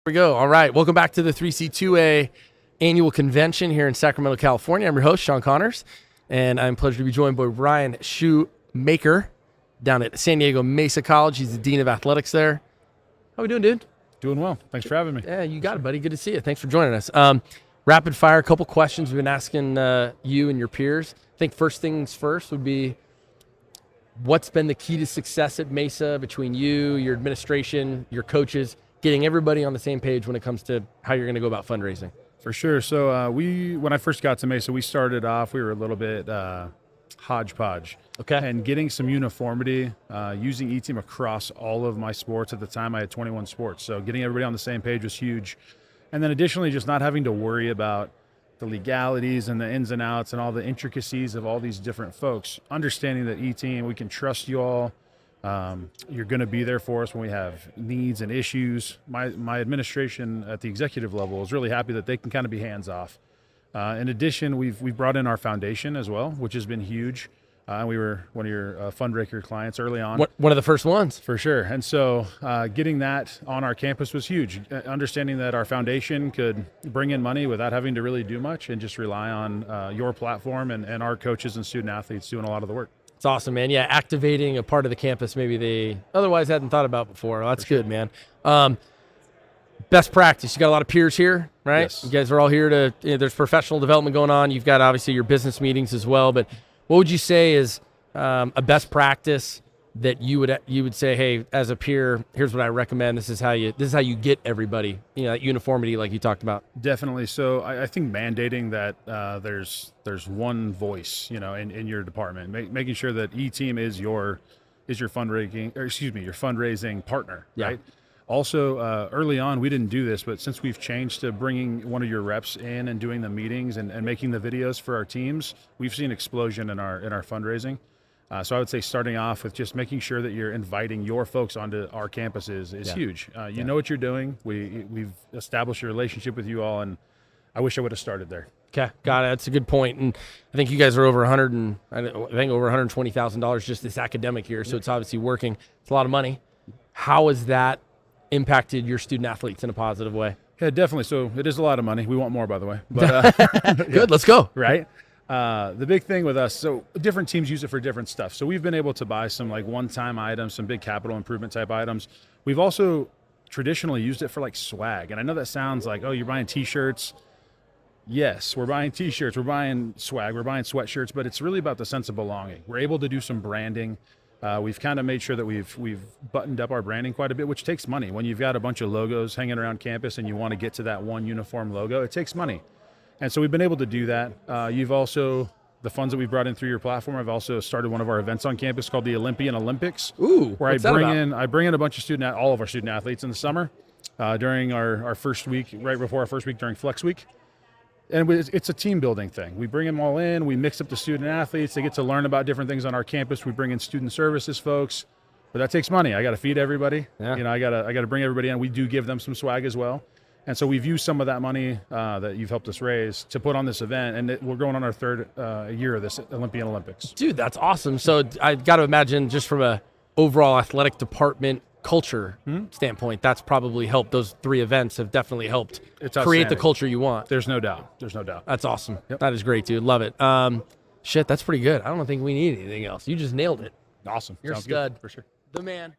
we go. All right. Welcome back to the 3C2A annual convention here in Sacramento, California. I'm your host, Sean Connors, and I'm pleased to be joined by Ryan Shumaker down at San Diego Mesa College. He's the Dean of Athletics there. How we doing, dude? Doing well. Thanks for having me. Yeah, you got it, buddy. Good to see you. Thanks for joining us. Rapid fire, a couple questions we've been asking you and your peers. I think first things first would be, what's been the key to success at Mesa between you, your administration, your coaches, getting everybody on the same page when it comes to how you're going to go about fundraising? For sure. So when I first got to Mesa, we started off, we were a little bit hodgepodge. Okay. And getting some uniformity, using E-Team across all of my sports. At the time, I had 21 sports. So getting everybody on the same page was huge. And then additionally, just not having to worry about the legalities and the ins and outs and all the intricacies of all these different folks. Understanding that E-Team, we can trust you all. You're going to be there for us when we have needs and issues. My administration at the executive level is really happy that they can kind of be hands off. In addition, we've brought in our foundation as well, which has been huge. We were one of your Fundraiser clients early on. One of the first ones. For sure. And so getting that on our campus was huge. Understanding that our foundation could bring in money without having to really do much and just rely on your platform and our coaches and student athletes doing a lot of the work. It's awesome, man. Yeah, activating a part of the campus maybe they otherwise hadn't thought about before. Well, that's good, man. Best practice. You got a lot of peers here, right? Yes. You guys are all here to, there's professional development going on. You've got obviously your business meetings as well. But what would you say is a best practice that you would say, hey, as a peer, here's what I recommend. This is how you get everybody, that uniformity like you talked about. Definitely. So I think mandating that there's one voice, in your department, making sure that E-Team is your fundraising partner, Yeah. right? Also, early on, we didn't do this, but since we've changed to bringing one of your reps in and doing the meetings and making the videos for our teams, we've seen an explosion in our fundraising. So I would say starting off with just making sure that you're inviting your folks onto our campuses is huge. You know what you're doing. We've established a relationship with you all, and I wish I would have started there. Okay, got it. That's a good point. And I think you guys are over over $120,000 just this academic year. So it's obviously working. It's a lot of money. How has that impacted your student athletes in a positive way? Yeah, definitely. So it is a lot of money. We want more, by the way. But good. Let's go. Right. The big thing with us, so different teams use it for different stuff. So we've been able to buy some like one-time items, some big capital improvement type items. We've also traditionally used it for like swag. And I know that sounds like, oh, you're buying T-shirts. Yes, we're buying T-shirts, we're buying swag, we're buying sweatshirts, but it's really about the sense of belonging. We're able to do some branding. We've kind of made sure that we've buttoned up our branding quite a bit, which takes money. When you've got a bunch of logos hanging around campus and you want to get to that one uniform logo, it takes money. And so we've been able to do that. You've also, the funds that we've brought in through your platform, I've also started one of our events on campus called the Olympian Olympics. Ooh, where I bring in a bunch of all of our student athletes in the summer during our first week, right before our first week during Flex Week. And it's a team building thing. We bring them all in, we mix up the student athletes, they get to learn about different things on our campus. We bring in student services folks, but that takes money. I got to feed everybody. Yeah. I got to bring everybody in. We do give them some swag as well. And so we've used some of that money that you've helped us raise to put on this event, and we're going on our third year of this Olympian Olympics. Dude, that's awesome. So I got to imagine just from a overall athletic department culture standpoint, that's probably helped. Those three events have definitely helped create the culture you want. There's no doubt. That's awesome. Yep. That is great, dude. Love it. Shit, that's pretty good. I don't think we need anything else. You just nailed it. Awesome. You're a Sounds stud. good. For sure. The man.